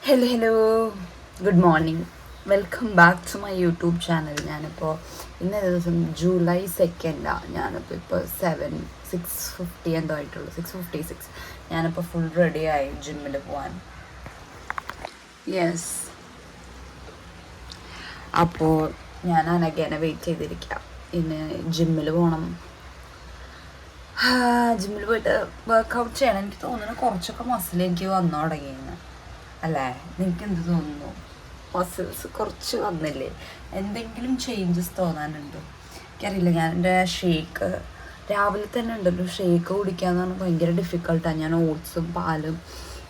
Hello good morning, welcome back to my YouTube channel. ഞാനിപ്പോൾ ഇന്നേ ദിവസം ജൂലൈ 2 ഞാനിപ്പോൾ 6:50 എന്തോ ആയിട്ടുള്ളൂ, 6:56. ഞാനിപ്പോൾ ഫുൾ റെഡിയായി ജിമ്മിൽ പോകാൻ. യെസ്, അപ്പോൾ ഞാൻ അനഘേനെ വെയിറ്റ് ചെയ്തിരിക്കാം. ഇന്ന് ജിമ്മിൽ പോകണം. ജിമ്മിൽ പോയിട്ട് വർക്കൗട്ട് ചെയ്യണം. എനിക്ക് തോന്നുന്നു കുറച്ചൊക്കെ മസിൽ എനിക്ക് വന്നു തുടങ്ങിയെന്ന്. അല്ലേ, നിങ്ങൾക്ക് എന്ത് തോന്നുന്നു? മസിൽസ് കുറച്ച് വന്നില്ലേ? എന്തെങ്കിലും ചേഞ്ചസ് തോന്നാനുണ്ടോ? എനിക്കറിയില്ല. ഞാൻ എൻ്റെ ഷേക്ക് രാവിലെ തന്നെ ഉണ്ടല്ലോ, ഷേക്ക് കുടിക്കാന്ന് പറഞ്ഞാൽ ഭയങ്കര ഡിഫിക്കൾട്ടാണ്. ഞാൻ ഓട്സും പാലും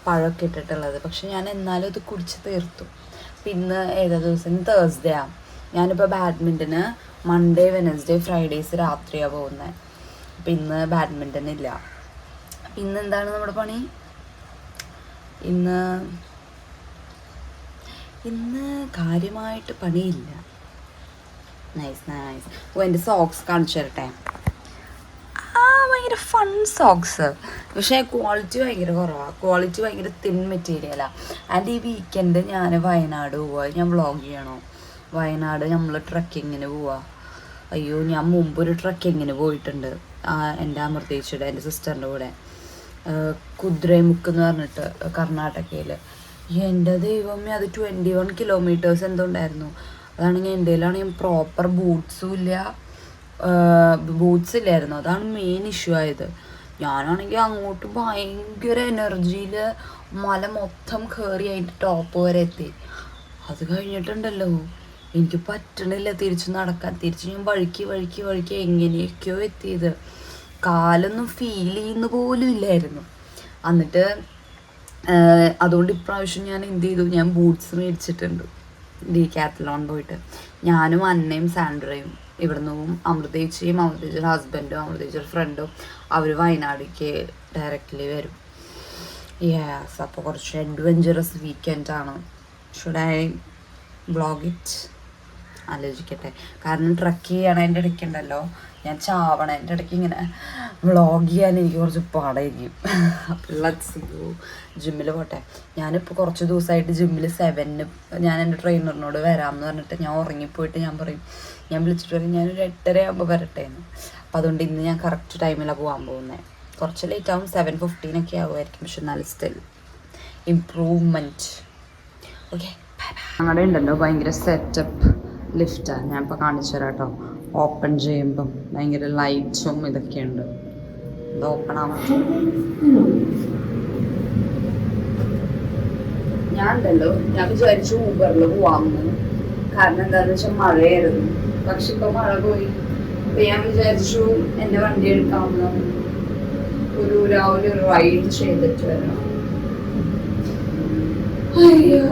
പഴമൊക്കെ ഇട്ടിട്ടുള്ളത്. പക്ഷെ ഞാൻ എന്നാലും ഇത് കുടിച്ച് തീർത്തു. ഇന്ന് ഏതാ ദിവസം? തേഴ്സ്ഡേ ആണ്. ഞാനിപ്പോൾ ബാഡ്മിൻ്റന് മൺഡേ, വെനസ്ഡേ, ഫ്രൈഡേസ് രാത്രിയാണ് പോകുന്നത്. അപ്പം ഇന്ന് ബാഡ്മിൻ്റൺ ഇല്ല. ഇന്ന് എന്താണ് നമ്മുടെ പണി? ഇന്ന് കാര്യമായിട്ട് പണിയില്ല. നൈസ്. എൻ്റെ സോക്സ് കാണിച്ചു തരട്ടെ. ഭയങ്കര ഫൺ സോക്സ്, പക്ഷേ ക്വാളിറ്റി ഭയങ്കര കുറവാണ്. ക്വാളിറ്റി ഭയങ്കര തിൻ മെറ്റീരിയലാണ്. ആൻഡ് ഈ വീക്കെൻഡ് ഞാൻ വയനാട് പോവുക. ഞാൻ വ്ളോഗ് ചെയ്യണോ? വയനാട് നമ്മൾ ട്രക്കിങ്ങിന് പോവുക. അയ്യോ, ഞാൻ മുമ്പൊരു ട്രക്കിങ്ങിന് പോയിട്ടുണ്ട്. എൻ്റെ അമൃതേച്ചിയുടെ, എൻ്റെ സിസ്റ്ററിൻ്റെ കൂടെ. കുദ്രേമുക്ക് എന്ന് പറഞ്ഞിട്ട് കർണാടകയിൽ. എൻ്റെ ദൈവമേ, അത് 21 കിലോമീറ്റേഴ്സ് എന്തോ ഉണ്ടായിരുന്നു. അതാണെങ്കിൽ എൻ്റെ കയ്യിലാണെങ്കിൽ പ്രോപ്പർ ബൂട്ട്സും ഇല്ല, ബൂട്ട്സ് ഇല്ലായിരുന്നു. അതാണ് മെയിൻ ഇഷ്യൂ ആയത്. ഞാനാണെങ്കിൽ അങ്ങോട്ട് ഭയങ്കര എനർജിയിൽ മല മൊത്തം കയറി അതിൻ്റെ ടോപ്പ് വരെ എത്തി. അത് കഴിഞ്ഞിട്ടുണ്ടല്ലോ, എനിക്ക് പറ്റണില്ല തിരിച്ച് നടക്കാൻ. തിരിച്ച് ഞാൻ വഴുക്കി എങ്ങനെയൊക്കെയോ എത്തിയത്. കാലൊന്നും ഫീൽ ചെയ്യുന്ന പോലും ഇല്ലായിരുന്നു. എന്നിട്ട് അതുകൊണ്ട് ഇപ്രാവശ്യം ഞാൻ എന്ത് ചെയ്തു, ഞാൻ ബൂട്ട്സ് മേടിച്ചിട്ടുണ്ട് ഡീകാത്തലോൺ പോയിട്ട്. ഞാനും അന്നയും സാൻഡ്രയും ഇവിടെ നിന്നും അമൃതേച്ചിയുടെ ഹസ്ബൻഡും അമൃതേച്ചിയുടെ ഫ്രണ്ടും അവർ വയനാടിലേക്ക് ഡയറക്റ്റ്ലി വരും. യെസ്, അപ്പോൾ കുറച്ച് അഡ്വഞ്ചറസ് വീക്കെൻഡാണ്. Should I vlog it? ആലോചിക്കട്ടെ. കാരണം ട്രക്ക് ചെയ്യണതിൻ്റെ ഇടയ്ക്കുണ്ടല്ലോ, ഞാൻ ചാവണതിൻ്റെ ഇടയ്ക്ക് ഇങ്ങനെ വ്ളോഗ് ചെയ്യാൻ എനിക്ക് കുറച്ച് പാടായിരിക്കും. അപ്പോൾ ലെറ്റ്സ് ഗോ. ജിമ്മിൽ പോട്ടെ. ഞാനിപ്പോൾ കുറച്ച് ദിവസമായിട്ട് ജിമ്മിൽ 7 ഞാൻ എൻ്റെ ട്രെയിനറിനോട് വരാമെന്ന് പറഞ്ഞിട്ട് ഞാൻ ഉറങ്ങിപ്പോയിട്ട് ഞാൻ വിളിച്ചിട്ട് പറയും ഞാനൊരു 8:30 ആകുമ്പോൾ വരട്ടെ എന്ന്. അപ്പോൾ അതുകൊണ്ട് ഇന്ന് ഞാൻ കറക്റ്റ് ടൈമിലാണ് പോകാൻ പോകുന്നത്. കുറച്ച് ലേറ്റ് ആവും, 7:15 ആകുമായിരിക്കും. പക്ഷെ എന്നാലും സ്റ്റിൽ ഇംപ്രൂവ്മെൻറ്റ്. ഓക്കെ, ഞങ്ങളുടെ ഉണ്ടല്ലോ ഭയങ്കര സെറ്റപ്പ് ലിഫ്റ്റാണ്. ഞാനിപ്പോൾ കാണിച്ചു തരാം കേട്ടോ. ഓപ്പൺ ചെയ്യുമ്പം ഭയങ്കര ലൈറ്റ്സും ഇതൊക്കെയുണ്ട്. ഇത് ഓപ്പൺ ആവാൻ ഞാൻ വിചാരിച്ചു ഊബറിൽ പോവാമെന്ന്. കാരണം എന്താണെന്ന് വെച്ചാൽ മഴയായിരുന്നു. പക്ഷെ ഇപ്പം മഴ പോയി. അപ്പം ഞാൻ വിചാരിച്ചു എൻ്റെ വണ്ടി എടുക്കാമെന്ന്. രാവിലെ ഒരു റൈഡ് ചെയ്തിട്ട് വരണം. അയ്യോ,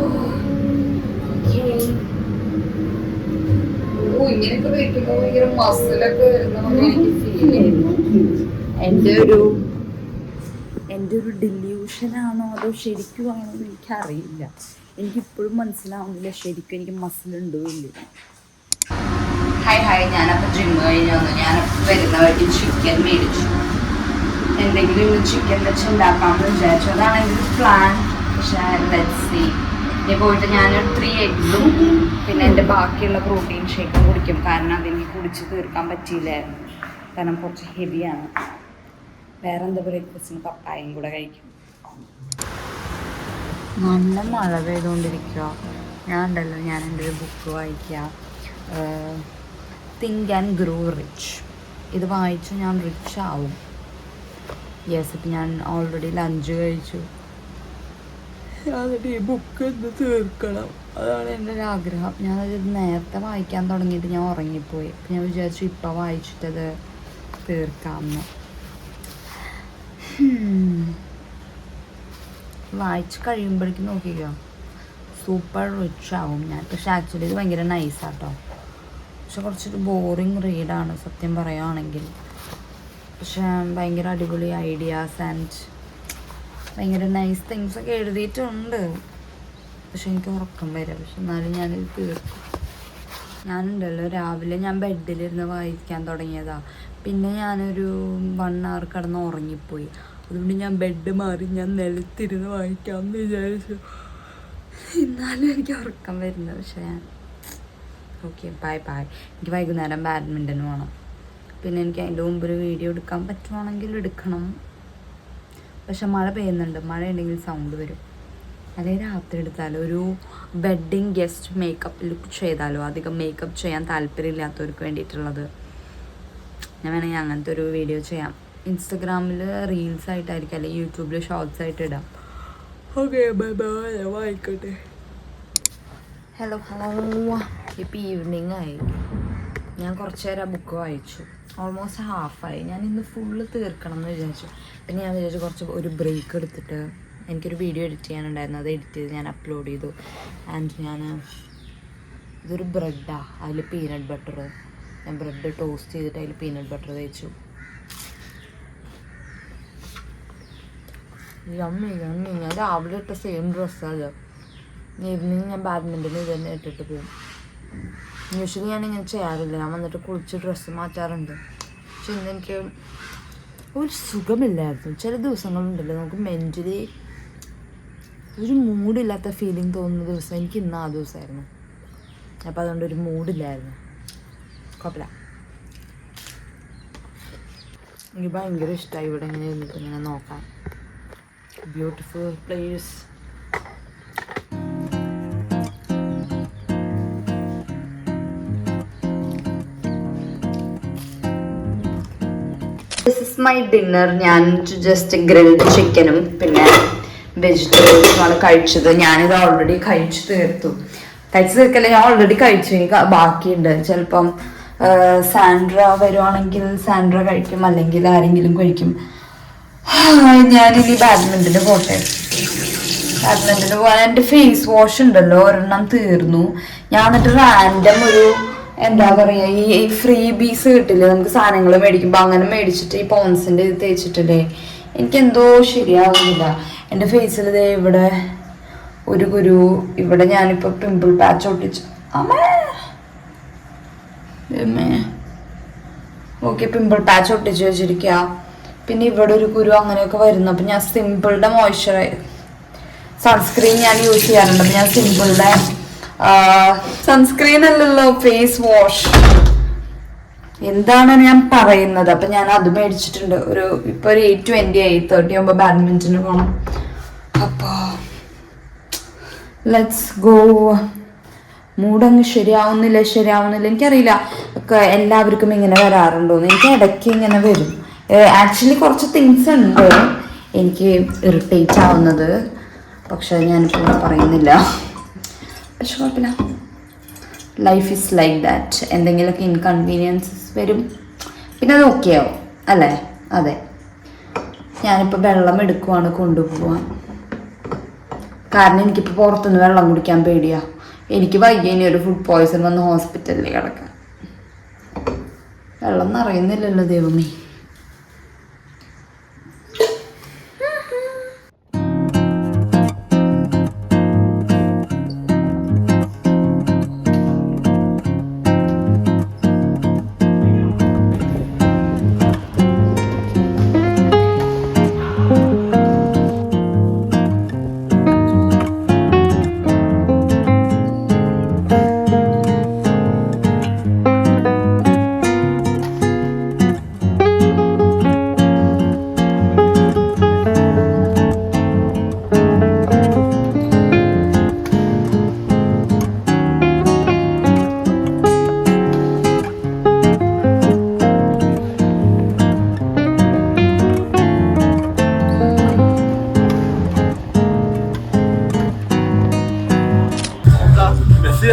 ഇങ്ങനെയൊക്കെ വെക്കുമ്പോൾ ഭയങ്കര മസിലൊക്കെ വരുന്ന എനിക്ക് ഫീൽ ചെയ്യുന്നു. എൻ്റെ ഒരു ഡില്യൂഷനാണോ അതോ ശരിക്കും ആണോ എന്ന് എനിക്കറിയില്ല. എനിക്കിപ്പോഴും മനസ്സിലാവുന്നില്ല ശരിക്കും എനിക്ക് മസിലുണ്ടോ ഇല്ല. ഹായ്, ഞാനപ്പോൾ ജിമ്മ് കഴിഞ്ഞ് വന്നു. ഞാനപ്പോൾ വരുന്ന വഴി ചിക്കൻ മേടിച്ചു. എന്തെങ്കിലും ഇന്ന് ചിക്കൻ വെച്ച് ഉണ്ടാക്കാമെന്ന് വിചാരിച്ചു. അതാണ് എൻ്റെ ഒരു പ്ലാൻ. പക്ഷേ ലെറ്റ്സ് സീ. ഇനി പോയിട്ട് ഞാനൊരു 3 എഗ്ഗും പിന്നെ എൻ്റെ ബാക്കിയുള്ള പ്രോട്ടീൻ ഷേക്കും കുടിക്കും. കാരണം അതെനിക്ക് കുടിച്ച് തീർക്കാൻ പറ്റിയില്ലായിരുന്നു. കാരണം കുറച്ച് ഹെവിയാണ്. വേറെ എന്താ ബ്രേക്ക്ഫാസ്റ്റിന് പപ്പായയും കൂടെ കഴിക്കും. നല്ല മഴ പെയ്തുകൊണ്ടിരിക്കുക. ഞാൻ എൻ്റെ ഒരു ബുക്ക് വായിക്കുക, തിങ്ക് ആൻഡ് ഗ്രോ റിച്ച്. ഇത് വായിച്ച് ഞാൻ റിച്ച് ആവും. യെസ്, ഇപ്പം ഞാൻ ഓൾറെഡി ലഞ്ച് കഴിച്ചു. എന്നിട്ട് ഈ ബുക്ക് ഒന്ന് തീർക്കണം. അതാണ് എൻ്റെ ഒരു ആഗ്രഹം. ഞാനത് നേരത്തെ വായിക്കാൻ തുടങ്ങിയിട്ട് ഞാൻ ഉറങ്ങിപ്പോയി. അപ്പം ഞാൻ വിചാരിച്ചു ഇപ്പം വായിച്ചിട്ടത് തീർക്കാമെന്ന്. വായിച്ച് കഴിയുമ്പോഴേക്കും നോക്കിക്കോ, സൂപ്പർ റിച്ച് ആവും ഞാൻ. പക്ഷെ ആക്ച്വലി ഇത് ഭയങ്കര നൈസാട്ടോ. പക്ഷെ കുറച്ചൊരു ബോറിങ് റീഡാണ് സത്യം പറയുകയാണെങ്കിൽ. പക്ഷെ ഭയങ്കര അടിപൊളി ഐഡിയാസ് ആൻഡ് ഭയങ്കര നൈസ് തിങ്സ് ഒക്കെ എഴുതിയിട്ടുണ്ട്. പക്ഷെ എനിക്ക് ഉറക്കം വരാം. പക്ഷെ എന്നാലും ഞാനിത് തീർക്കും. ഞാനുണ്ടല്ലോ രാവിലെ ഞാൻ ബെഡിലിരുന്ന് വായിക്കാൻ തുടങ്ങിയതാണ്. പിന്നെ ഞാനൊരു 1 hour കിടന്ന് ഉറങ്ങിപ്പോയി. അതുകൊണ്ട് ഞാൻ ബെഡ് മാറി ഞാൻ നിലത്തിരുന്ന് വായിക്കാമെന്ന് വിചാരിച്ചു. എന്നാലും എനിക്ക് ഉറക്കം വരുന്നത്. പക്ഷേ ഓക്കെ ബൈ ബൈ. എനിക്ക് വൈകുന്നേരം ബാഡ്മിൻ്റൺ വേണം. പിന്നെ എനിക്ക് അതിൻ്റെ മുമ്പ് ഒരു വീഡിയോ എടുക്കാൻ പറ്റുവാണെങ്കിൽ എടുക്കണം. പക്ഷെ മഴ പെയ്യുന്നുണ്ട്. മഴ ഉണ്ടെങ്കിൽ സൗണ്ട് വരും. അല്ലെങ്കിൽ രാത്രി എടുത്താലോ ഒരു വെഡ്ഡിങ് ഗസ്റ്റ് മേക്കപ്പ് ലുക്ക് ചെയ്താലോ. അധികം മേക്കപ്പ് ചെയ്യാൻ താല്പര്യമില്ലാത്തവർക്ക് വേണ്ടിയിട്ടുള്ളത്. ഞാൻ വേണമെങ്കിൽ അങ്ങനത്തെ ഒരു വീഡിയോ ചെയ്യാം. ഇൻസ്റ്റഗ്രാമിൽ റീൽസ് ആയിട്ടായിരിക്കും, അല്ലെങ്കിൽ യൂട്യൂബിൽ ഷോർട്സ് ആയിട്ട് ഇടാം. Okay bye bye. വായിക്കട്ടെ. ഹലോ ഇപ്പോൾ ഈവനിങ് ആയി. ഞാൻ കുറച്ച് നേരം ബുക്ക് വായിച്ചു. ഓൾമോസ്റ്റ് ഹാഫായി. ഞാൻ ഇന്ന് ഫുള്ള് തീർക്കണം എന്ന് വിചാരിച്ചു. പിന്നെ ഞാൻ വിചാരിച്ചു കുറച്ച് ഒരു ബ്രേക്ക് എടുത്തിട്ട് എനിക്കൊരു വീഡിയോ എഡിറ്റ് ചെയ്യാനുണ്ടായിരുന്നു. അത് എഡിറ്റ് ചെയ്ത് ഞാൻ അപ്ലോഡ് ചെയ്തു. ആൻഡ് ഇതൊരു ബ്രെഡാണ്. അതിൽ പീനട്ട് ബട്ടർ, ഞാൻ ബ്രെഡ് ടോസ്റ്റ് ചെയ്തിട്ട് അതിൽ പീനട്ട് ബട്ടർ തേച്ചു. യമ്മി ഞാൻ രാവിലെ ഇട്ട സെയിം ഡ്രസ്സാണ്. ഈവനിങ് ഞാൻ ബാഡ്മിൻ്റൺ ഇത് തന്നെ ഇട്ടിട്ട് പോകും. യൂഷ്വലി ഞാനിങ്ങനെ ചെയ്യാറില്ല. ഞാൻ വന്നിട്ട് കുളിച്ച് ഡ്രസ്സ് മാറ്റാറുണ്ട്. പക്ഷെ ഇന്ന് എനിക്ക് ഒരു സുഖമില്ലായിരുന്നു. ചില ദിവസങ്ങളുണ്ടല്ലോ നമുക്ക് മെൻ്റലി ഒരു മൂഡില്ലാത്ത ഫീലിംഗ് തോന്നുന്ന ദിവസം. എനിക്ക് ഇന്ന് ആ ദിവസമായിരുന്നു. അപ്പോൾ അതുകൊണ്ട് ഒരു മൂഡില്ലായിരുന്നു. കുഴപ്പമില്ല. എനിക്ക് ഭയങ്കര ഇഷ്ടമായി ഇവിടെ ഇങ്ങനെ ഇരുന്നിട്ട് ഇങ്ങനെ നോക്കാൻ. Beautiful place. This is my dinner. ഞാൻ ജസ്റ്റ് ഗ്രിൽഡ് ചിക്കനും പിന്നെ വെജിറ്റബിൾസുമാണ് കഴിച്ചത്. ഞാനിത് ഓൾറെഡി കഴിച്ചു തീർക്കല്ലേ. ഞാൻ ഓൾറെഡി കഴിച്ചു. എനിക്ക് ബാക്കിയുണ്ട്. ചിലപ്പം സാൻഡ്ര വരുവാണെങ്കിൽ സാൻഡ്ര കഴിക്കും, അല്ലെങ്കിൽ ആരെങ്കിലും കഴിക്കും. ഞാനിനി ബാഡ്മിൻ്റന് പോട്ടെ. ബാഡ്മിൻ്റന് പോകാൻ എൻ്റെ ഫേസ് വാഷ് ഉണ്ടല്ലോ ഒരെണ്ണം തീർന്നു. ഞാൻ എന്നിട്ട് റാൻഡം ഒരു എന്താ പറയുക, ഈ ഫ്രീ ബീസ് കിട്ടില്ലേ നമുക്ക് സാധനങ്ങൾ മേടിക്കുമ്പോൾ, അങ്ങനെ മേടിച്ചിട്ട് ഈ പോൺസിൻ്റെ ഇത് തേച്ചിട്ടില്ലേ എനിക്കെന്തോ ശരിയാവുന്നില്ല. എൻ്റെ ഫേസിൽ ഇതേ ഇവിടെ ഒരു കുരു, ഇവിടെ ഞാനിപ്പോൾ പിമ്പിൾ പാച്ച് ഒട്ടിച്ചു. ഓക്കെ, പിമ്പിൾ പാച്ച് ഒട്ടിച്ച് വെച്ചിരിക്കുക. പിന്നെ ഇവിടെ ഒരു കുരു അങ്ങനെയൊക്കെ വരുന്നു. അപ്പം ഞാൻ സിമ്പിളുടെ സൺസ്ക്രീൻ ഞാൻ യൂസ് ചെയ്യാറുണ്ട്. അപ്പം ഞാൻ സിമ്പിളുടെ സൺസ്ക്രീൻ അല്ലല്ലോ, ഫേസ് വാഷ് എന്താണ് ഞാൻ പറയുന്നത്. അപ്പം ഞാൻ അത് മേടിച്ചിട്ടുണ്ട്. ഇപ്പോൾ ഒരു 8:20 ആയി. 30 ആകുമ്പോൾ ബാഡ്മിൻ്റന് പോകണം. അപ്പോൾ ലെറ്റ്സ് ഗോ. മൂടങ്ങ് ശരിയാവുന്നില്ല. എനിക്കറിയില്ല എല്ലാവർക്കും ഇങ്ങനെ വരാറുണ്ടോയെന്ന്. എനിക്ക് ഇടയ്ക്ക് ഇങ്ങനെ വരും. ആക്ച്വലി കുറച്ച് തിങ്സ് ഉണ്ട് എനിക്ക് ഇറിറ്റേറ്റ് ആവുന്നത്. പക്ഷെ ഞാനിപ്പോൾ പറയുന്നില്ല. പക്ഷെ കുഴപ്പമില്ല. Life is like that. എന്തെങ്കിലുമൊക്കെ ഇൻകൺവീനിയൻസസ് വരും, പിന്നെ അത് ഓക്കെ ആവും അല്ലേ? അതെ. ഞാനിപ്പോൾ വെള്ളം എടുക്കുവാണ് കൊണ്ടുപോകാൻ. കാരണം എനിക്കിപ്പോൾ പുറത്തുനിന്ന് വെള്ളം കുടിക്കാൻ പേടിയാണ്. എനിക്ക് വയ്യ ഇനി ഒരു ഫുഡ് പോയ്സൺ വന്ന് ഹോസ്പിറ്റലിൽ കിടക്കാൻ. വെള്ളം നിറയുന്നില്ലല്ലോ ദൈവമേ.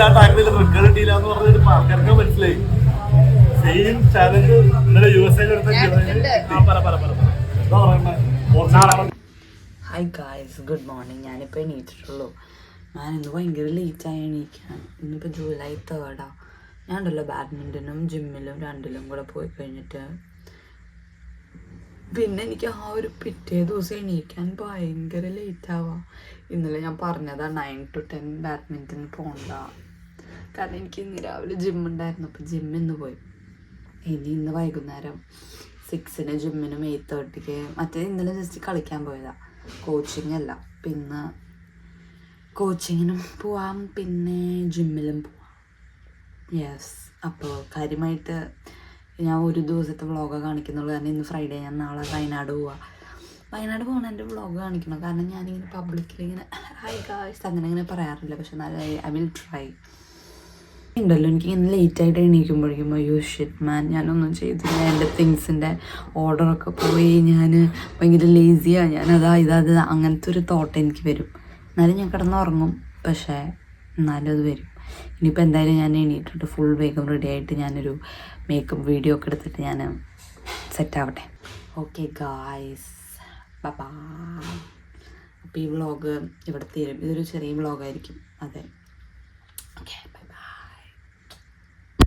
ആ ടൈമിൽ റിക്കർ കിട്ടിയില്ല എന്ന് പറഞ്ഞിട്ട് ആൾക്കാർക്ക് മനസ്സിലായി. സെയിം ചാലഞ്ച് ഇന്നലെ USA hi guys, good morning. ഞാനിപ്പോൾ എണീറ്റിട്ടുള്ളൂ. ഞാൻ ഇന്ന് ഭയങ്കര ലേറ്റായി എണീക്കാൻ. ഇന്നിപ്പോൾ ജൂലൈ 3 ഞാൻ ഉണ്ടല്ലോ ബാഡ്മിൻ്റനും ജിമ്മിലും രണ്ടിലും കൂടെ പോയി കഴിഞ്ഞിട്ട് പിന്നെ എനിക്ക് ആ ഒരു പിറ്റേ ദിവസം എണീക്കാൻ ഭയങ്കര ലേറ്റാവുക. ഇന്നലെ ഞാൻ പറഞ്ഞതാണ് 9 to 10 ബാഡ്മിൻ്റൺ പോകണ്ട. കാരണം എനിക്ക് ഇന്ന് രാവിലെ ജിമ്മുണ്ടായിരുന്നു. അപ്പോൾ ജിമ്മിന്ന് പോയി. ഇന്ന് വൈകുന്നേരം 6-ന് ജിമ്മിനും 8:30-ക്ക്. മറ്റേ ഇന്നലെ ജസ്റ്റ് കളിക്കാൻ പോയതാണ്, കോച്ചിങ് അല്ല. പിന്നെ കോച്ചിങ്ങിനും പോവാം, പിന്നെ ജിമ്മിലും പോവാം. യെസ്, അപ്പോൾ കാര്യമായിട്ട് ഞാൻ ഒരു ദിവസത്തെ വ്ളോഗാണ് കാണിക്കുന്നുള്ളൂ. കാരണം ഇന്ന് ഫ്രൈഡേ, ഞാൻ നാളെ വയനാട് പോവാം. വയനാട് പോകണ എൻ്റെ വ്ളോഗ് കാണിക്കണം. കാരണം ഞാനിങ്ങനെ പബ്ലിക്കിൽ ഇങ്ങനെ ഹായ് ഗായ്സ് അങ്ങനെ പറയാറില്ല. പക്ഷെ എന്നാലും ഐ വിൽ ട്രൈ. ഉണ്ടല്ലോ എനിക്കിങ്ങനെ ലേറ്റായിട്ട് എണീക്കുമ്പോഴേക്കും അയ്യോ ഷിറ്റ് മാൻ ഞാനൊന്നും ചെയ്തില്ല, എൻ്റെ തിങ്സിൻ്റെ ഓർഡറൊക്കെ പോയി, ഞാൻ ഭയങ്കര ലേസിയാണ്, ഞാനതാ ഇതത് അങ്ങനത്തെ ഒരു തോട്ട് എനിക്ക് വരും. എന്നാലും ഞാൻ കിടന്നുറങ്ങും, പക്ഷേ എന്നാലും അത് വരും. ഇനിയിപ്പോൾ എന്തായാലും ഞാൻ എണീറ്റിട്ട് ഫുൾ വേഗം റെഡി ആയിട്ട് ഞാനൊരു മേക്കപ്പ് വീഡിയോ ഒക്കെ എടുത്തിട്ട് ഞാൻ സെറ്റാവട്ടെ. Okay guys, by. അപ്പോൾ ഈ വ്ളോഗ് ഇവിടെ തീരും. ഇതൊരു ചെറിയ വ്ളോഗായിരിക്കും. അതെ, ഓക്കെ.